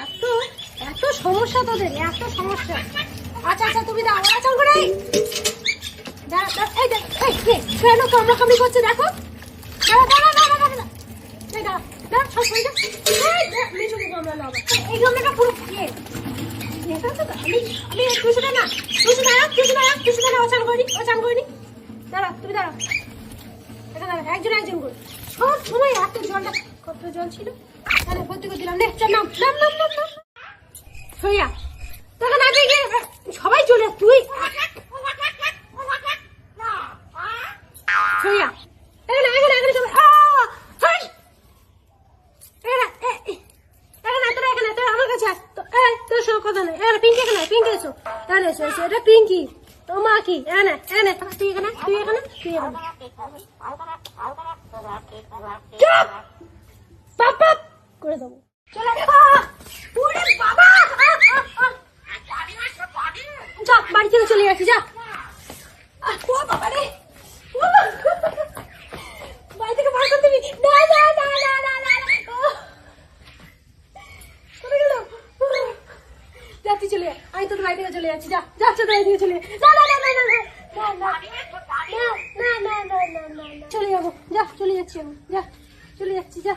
এত এত সমস্যা তোদের, এত সমস্যা। আচ্ছা আচ্ছা তুমি দাও, আচ্ছা করে কেন কামড়াকামড়ি করছে দেখো। এই গামলাটা পুরো খেয়ে আমি টুসুটা না, টুসু দাঁড়া, টুসু দাঁড়া, টুসু দাঁড়া, অচান করিনি, অচান করিনি। দাঁড়া তুমি দাঁড়া, একজন একজন করে সব সময় এত জলটা, কত জল ছিল তাহলে ভর্তি করে দিলাম। নাম নাম নাম নাম নাম সইয়া তোকে না দিয়ে সবাই চলে তুই সইয়া এখানে এখানে এখানে সবাই আমার কাছে তোর সঙ্গে কথা নেই। পিঙ্কি এখানে, পিঙ্কি এসো, এখানে এসো এসো, এটা পিঙ্কি তো মা কি এনে এনে তুই এখানে, তুই এখানে, তুই এখানে পাপ পাপ করে দেবো। চলে বাবা যা বাড়ি থেকে চলে আসি, যা। ও বাবা রে, বাড়ি থেকে বার করে দিবি। না না না না না না কোথায় গেল? যাচ্ছি চলে, আমি তোর বাড়ি থেকে চলে যাচ্ছি, যা যাচ্ছে তোর বাড়ি থেকে চলে। না না না না না না না না না না না না চলে যাবো, যা চলে যাচ্ছি আমি, যা চলে যাচ্ছি, যা।